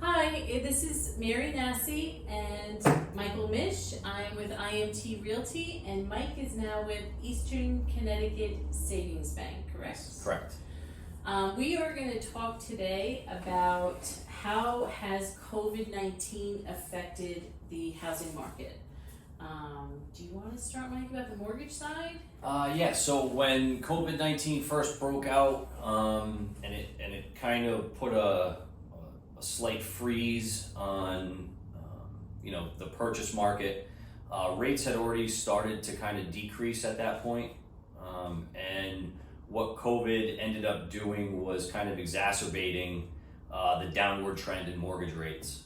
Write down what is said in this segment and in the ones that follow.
Hi, this is Mary Nasi and Michael Mish. I'm with IMT Realty, and Mike is now with Eastern Connecticut Savings Bank, correct? Correct. We are going to talk today about how has COVID-19 affected the housing market. Do you want to start, Mike, about the mortgage side? Yeah. So when COVID-19 first broke out, and it kind of put a slight freeze on the purchase market. Rates had already started to kind of decrease at that point, and what COVID ended up doing was kind of exacerbating the downward trend in mortgage rates.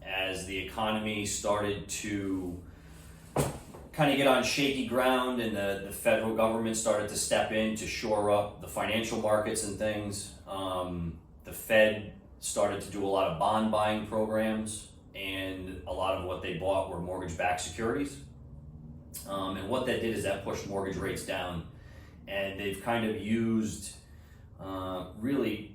As the economy started to kind of get on shaky ground and the federal government started to step in to shore up the financial markets and things, the Fed started to do a lot of bond buying programs, and a lot of what they bought were mortgage-backed securities. And what that did is that pushed mortgage rates down, and they've kind of used really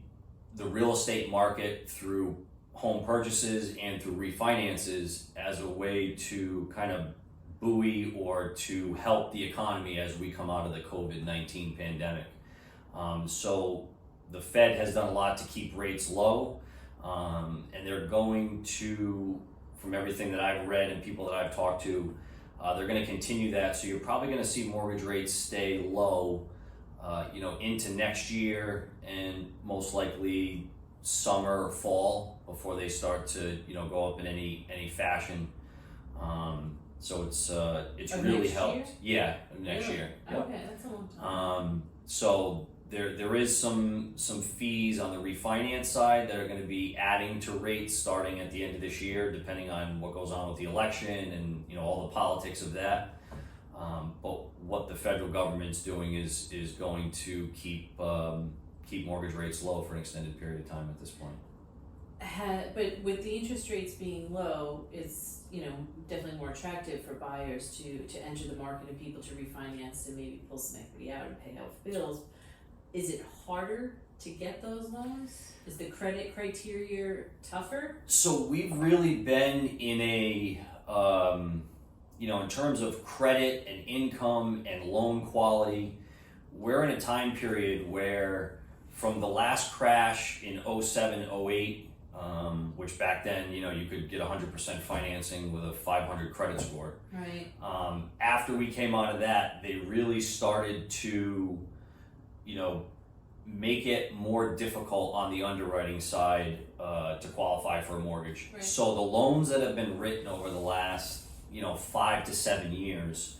the real estate market through home purchases and through refinances as a way to kind of buoy or to help the economy as we come out of the COVID-19 pandemic. So the Fed has done a lot to keep rates low, and they're going to, from everything that I've read and people that I've talked to, they're going to continue that. So you're probably going to see mortgage rates stay low, into next year and most likely summer or fall before they start to, go up in any fashion. So it's really helped. Yeah, next year. Yep. Okay, that's a long time. So there is some fees on the refinance side that are going to be adding to rates starting at the end of this year, depending on what goes on with the election and all the politics of that. But what the federal government's doing is going to keep mortgage rates low for an extended period of time at this point. But with the interest rates being low, it's definitely more attractive for buyers to enter the market and people to refinance and maybe pull some equity out and pay off bills. Is it harder to get those loans? Is the credit criteria tougher? So we've really been in a in terms of credit and income and loan quality, we're in a time period where from the last crash in 07, 08, which back then, you could get 100% financing with a 500 credit score. Right. After we came out of that, they really started to, make it more difficult on the underwriting side to qualify for a mortgage. Right. So the loans that have been written over the last, 5 to 7 years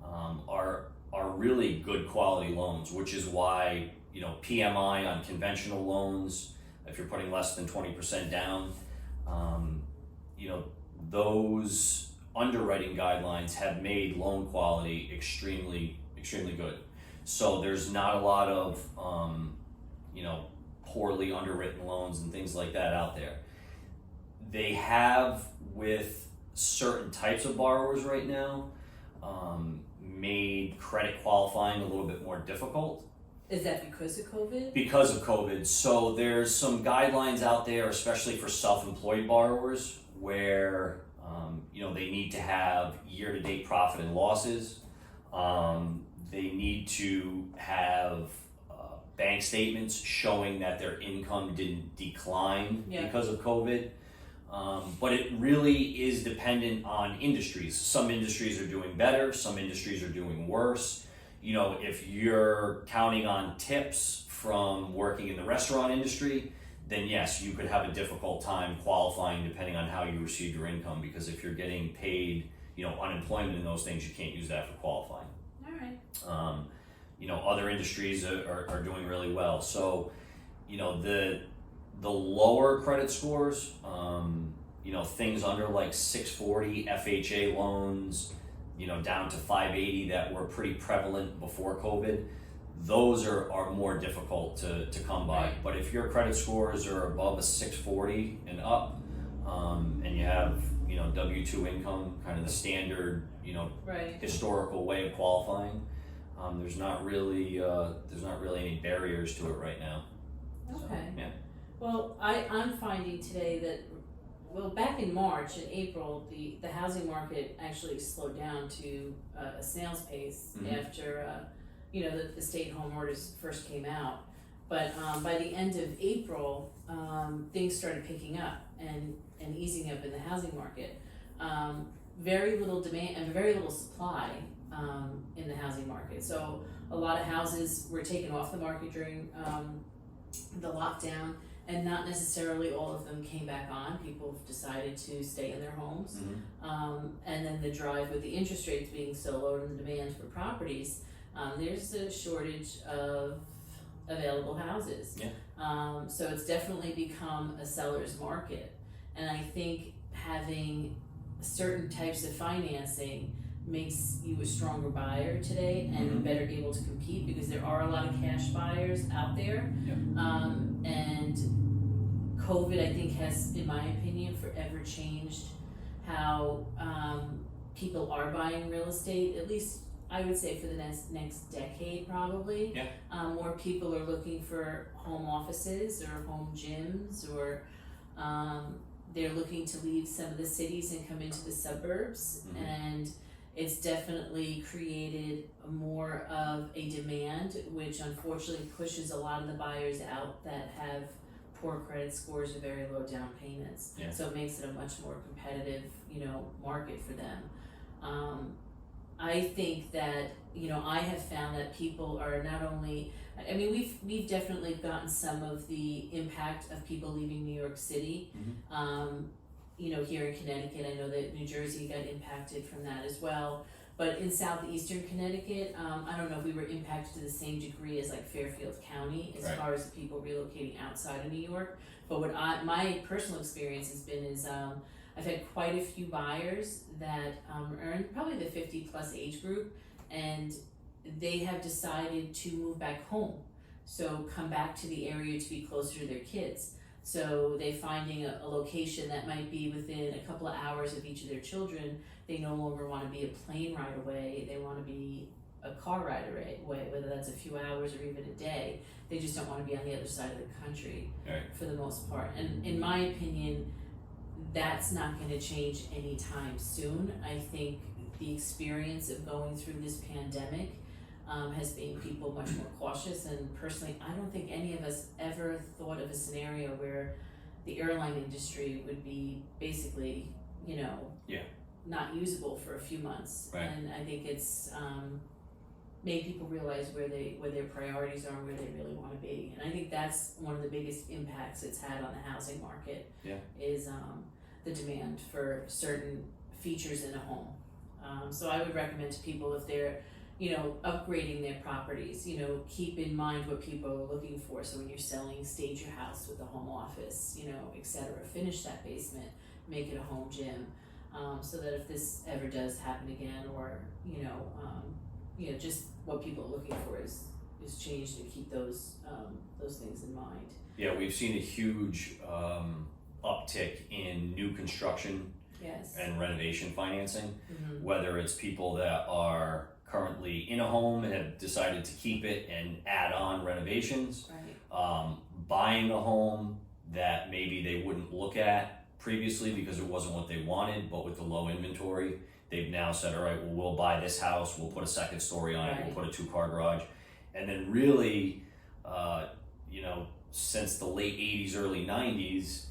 are really good quality loans, which is why, PMI on conventional loans, if you're putting less than 20% down, those underwriting guidelines have made loan quality extremely, extremely good. So there's not a lot of, poorly underwritten loans and things like that out there. They have, with certain types of borrowers right now, made credit qualifying a little bit more difficult. Is that because of COVID? Because of COVID. So there's some guidelines out there, especially for self-employed borrowers, where they need to have year-to-date profit and losses. They need to have bank statements showing that their income didn't decline because of COVID. But it really is dependent on industries. Some industries are doing better, some industries are doing worse. If you're counting on tips from working in the restaurant industry, then yes, you could have a difficult time qualifying depending on how you received your income, because if you're getting paid, unemployment and those things, you can't use that for qualifying. All right. Other industries are doing really well. So, the lower credit scores, things under like 640 FHA loans, down to 580 that were pretty prevalent before COVID, those are more difficult to come by. Right. But if your credit scores are above a 640 and up, and you have, W-2 income, kind of the standard, Right. historical way of qualifying, there's not really any barriers to it right now. Okay. So, yeah. Well, I'm finding today that, well, back in March and April, the housing market actually slowed down to a snail's pace after, the stay-at-home orders first came out. But by the end of April, things started picking up and easing up in the housing market. Very little demand and very little supply in the housing market. So a lot of houses were taken off the market during the lockdown, and not necessarily all of them came back on. People have decided to stay in their homes. And then the drive with the interest rates being so low and the demand for properties, there's a shortage of available houses. So it's definitely become a seller's market. And I think having certain types of financing makes you a stronger buyer today and better able to compete, because there are a lot of cash buyers out there. And COVID, I think, has, in my opinion, forever changed how people are buying real estate, at least I would say for the next decade probably. More people are looking for home offices or home gyms, or they're looking to leave some of the cities and come into the suburbs. And it's definitely created more of a demand, which unfortunately pushes a lot of the buyers out that have poor credit scores or very low down payments. So it makes it a much more competitive, market for them. I think that, I have found that people are not only, I mean, we've definitely gotten some of the impact of people leaving New York City. Here in Connecticut, I know that New Jersey got impacted from that as well. But in southeastern Connecticut, I don't know if we were impacted to the same degree as like Fairfield County as far as people relocating outside of New York. But what my personal experience has been is I've had quite a few buyers that are in probably the 50 plus age group, and they have decided to move back home. So come back to the area to be closer to their kids. So they're finding a location that might be within a couple of hours of each of their children. They no longer want to be a plane ride away. They want to be a car ride away, whether that's a few hours or even a day. They just don't want to be on the other side of the country for the most part. And in my opinion, that's not going to change anytime soon. I think the experience of going through this pandemic has made people much more cautious, and personally, I don't think any of us ever thought of a scenario where the airline industry would be basically, not usable for a few months. And I think it's made people realize where their priorities are and where they really want to be. And I think that's one of the biggest impacts it's had on the housing market. Is the demand for certain features in a home. So I would recommend to people, if they're upgrading their properties, keep in mind what people are looking for. So when you're selling, stage your house with a home office, etc. Finish that basement, make it a home gym, so that if this ever does happen again, or just what people are looking for is changed, to keep those things in mind. We've seen a huge uptick in new construction and renovation financing, whether it's people that are currently in a home and have decided to keep it and add on renovations, buying a home that maybe they wouldn't look at previously because it wasn't what they wanted, but with the low inventory, they've now said, all right, well, we'll buy this house, we'll put a second story on it, we'll put a 2-car garage. And then really, since the late 80s, early 90s,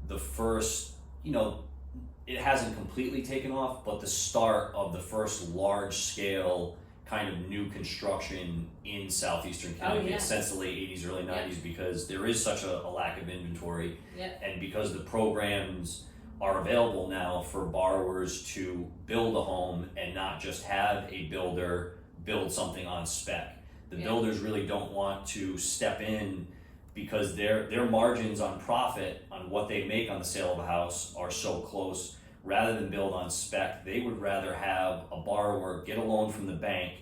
the first, it hasn't completely taken off, but the start of the first large scale kind of new construction in southeastern Connecticut since the late 80s, early 90s, because there is such a lack of inventory, and because the programs are available now for borrowers to build a home and not just have a builder build something on spec. The builders really don't want to step in, because their margins on profit on what they make on the sale of a house are so close. Rather than build on spec, they would rather have a borrower get a loan from the bank.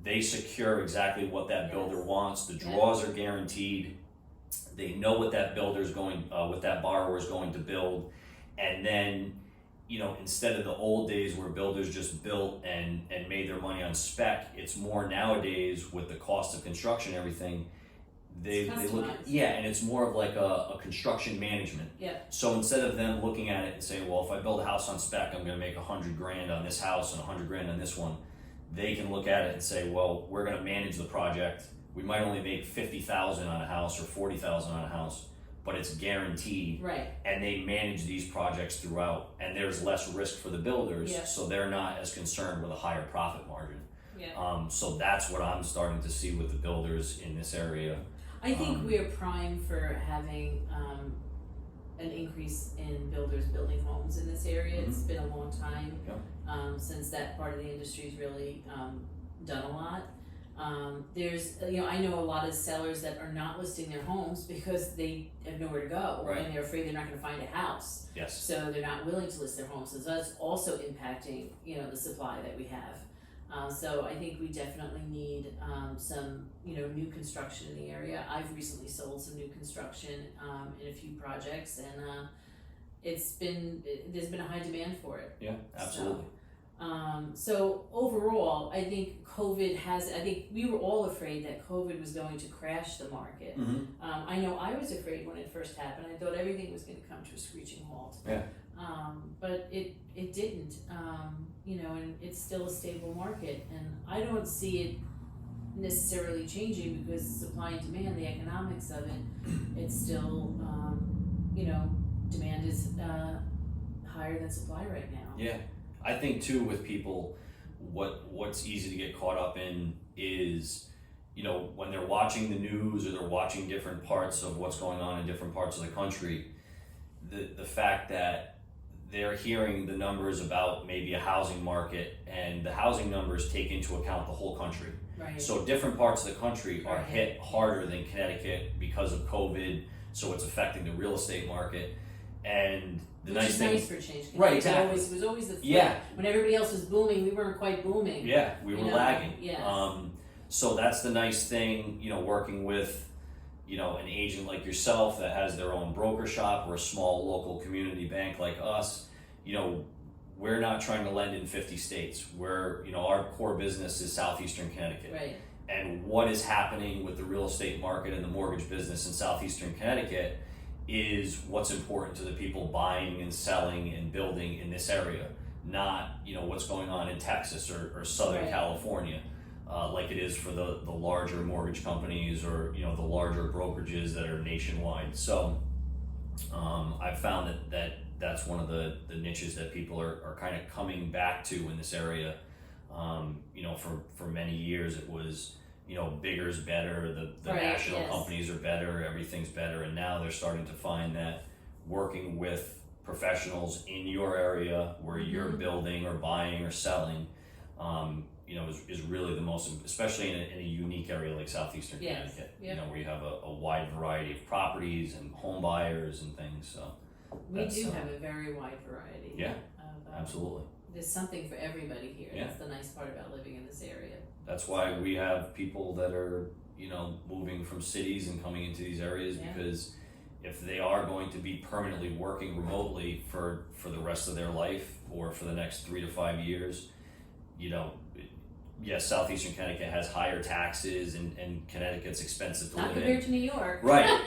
They secure exactly what that builder wants. The draws are guaranteed. They know what that what that borrower is going to build. And then, instead of the old days where builders just built and made their money on spec, it's more nowadays with the cost of construction and everything, It's they look at, customized. and it's more of like a construction management. Yeah. So instead of them looking at it and saying, well, if I build a house on spec, I'm going to make $100,000 on this house and $100,000 on this one, they can look at it and say, well, we're going to manage the project. We might only make $50,000 on a house or $40,000 on a house, but it's guaranteed. Right. And they manage these projects throughout, and there's less risk for the builders, Yeah. so they're not as concerned with a higher profit margin. Yeah. So that's what I'm starting to see with the builders in this area. I think we're primed for having an increase in builders building homes in this area. It's been a long time since that part of the industry's really done a lot. There's, I know a lot of sellers that are not listing their homes because they have nowhere to go, Right. and they're afraid they're not going to find a house. Yes. So they're not willing to list their homes. So that's also impacting, the supply that we have. So I think we definitely need some, new construction in the area. I've recently sold some new construction in a few projects, and there's been a high demand for it. Yeah, absolutely. So overall, I think I think we were all afraid that COVID was going to crash the market. Mm-hmm. I know I was afraid when it first happened. I thought everything was going to come to a screeching halt. Yeah. But it didn't, and it's still a stable market, and I don't see it necessarily changing because supply and demand, the economics of it, it's still, demand is higher than supply right now. Yeah, I think too with people, what's easy to get caught up in is, when they're watching the news or they're watching different parts of what's going on in different parts of the country, the fact that they're hearing the numbers about maybe a housing market, and the housing numbers take into account the whole country. Right. So different parts of the country are hit harder than Connecticut because of COVID, so it's affecting the real estate market. And the Which nice is thing, nice for change. Right, It exactly. was always the flip. Yeah. When everybody else was booming, we weren't quite booming. yeah, we were lagging. Yes. So that's the nice thing, working with, an agent like yourself that has their own broker shop or a small local community bank like us. We're not trying to lend in 50 states. Our core business is Southeastern Connecticut. Right. And what is happening with the real estate market and the mortgage business in Southeastern Connecticut is what's important to the people buying and selling and building in this area, not what's going on in Texas or Southern Right. California, like it is for the larger mortgage companies or the larger brokerages that are nationwide. So I've found that's one of the niches that people are kind of coming back to in this area. For many years it was, bigger's better, the Right, national yes. companies are better, everything's better, and now they're starting to find that working with professionals in your area where you're building or buying or selling, is really the most, especially in a unique area like Southeastern Yes, Connecticut, yep. where you have a wide variety of properties and home buyers and things, so. We That's, do have a very wide variety. Yeah, of, absolutely. There's something for everybody here. Yeah. That's the nice part about living in this area. That's why we have people that are, moving from cities and coming into these areas, Yeah. because if they are going to be permanently working remotely for the rest of their life or for the next 3 to 5 years, yes, Southeastern Connecticut has higher taxes and Connecticut's expensive to Not live in. compared to New York. Right.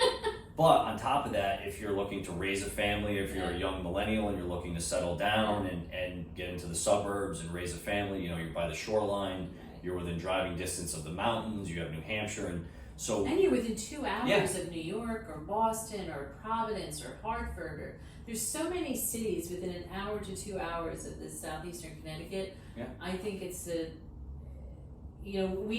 But on top of that, if you're looking to raise a family, if you're a young millennial and you're looking to settle down and get into the suburbs and raise a family, you're by the shoreline, you're within driving distance of the mountains, you have New Hampshire, and so... And you're within 2 hours Yeah. of New York or Boston or Providence or Hartford. There's so many cities within an hour to 2 hours of the Southeastern Connecticut. Yeah. I think it's we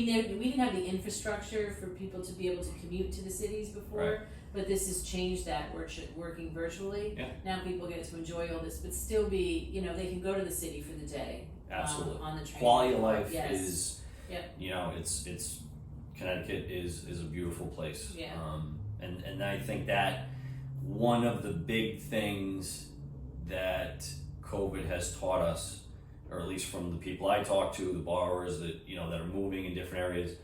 didn't have the infrastructure for people to be able to commute to the cities before. Right. But this has changed that, working virtually. Yeah. Now people get to enjoy all this, but still be, they can go to the city for the day. Absolutely. On the train. Quality of life Yes. is, Yep. it's Connecticut is a beautiful place. Yeah. And I think that one of the big things that COVID has taught us, or at least from the people I talk to, the borrowers that that are moving in different areas,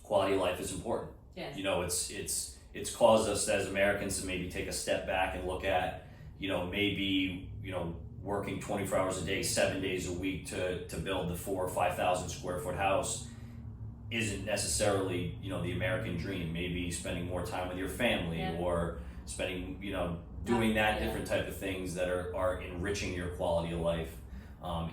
quality of life is important. Yes. It's caused us as Americans to maybe take a step back and look at, maybe, working 24 hours a day, 7 days a week to build the 4,000 or 5,000 square foot house isn't necessarily, you know, the American dream. Maybe spending more time with your family, Yeah. or spending, you know, doing that Yeah. different type of things that are enriching your quality of life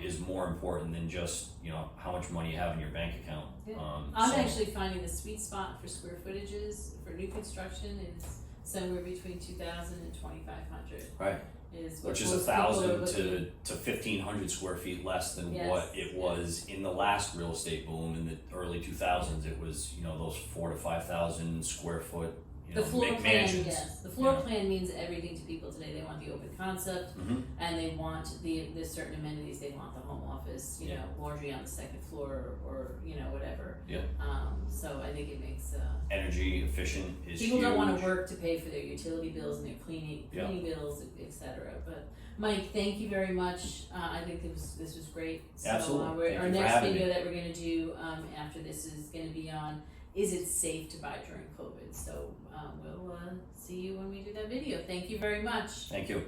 is more important than just, you know, how much money you have in your bank account. Yeah. So- I'm actually finding the sweet spot for square footages for new construction is somewhere between 2,000 and 2,500. Right. Is what Which is most people are 1,000 looking- to 1,500 square feet less than Yes. what it was in the last real estate boom in the early 2000s. It was, you know, those 4,000 to 5,000 square foot, you The know, floor big plan, mansions. yes. The floor Yeah. plan means everything to people today. They want the open concept, Mhm. and they want the certain amenities. They want the home office, you Yeah. know, laundry on the second floor, or you know, whatever. Yeah. So I think it makes Energy efficient is people huge. don't want to work to pay for their utility bills and their cleaning Yeah. bills, etc. But Mike, thank you very much. I think this was great. So, Absolutely. Thank our you for next having video me. that we're going to do after this is going to be on, is it safe to buy during COVID? So we'll see you when we do that video. Thank you very much. Thank you.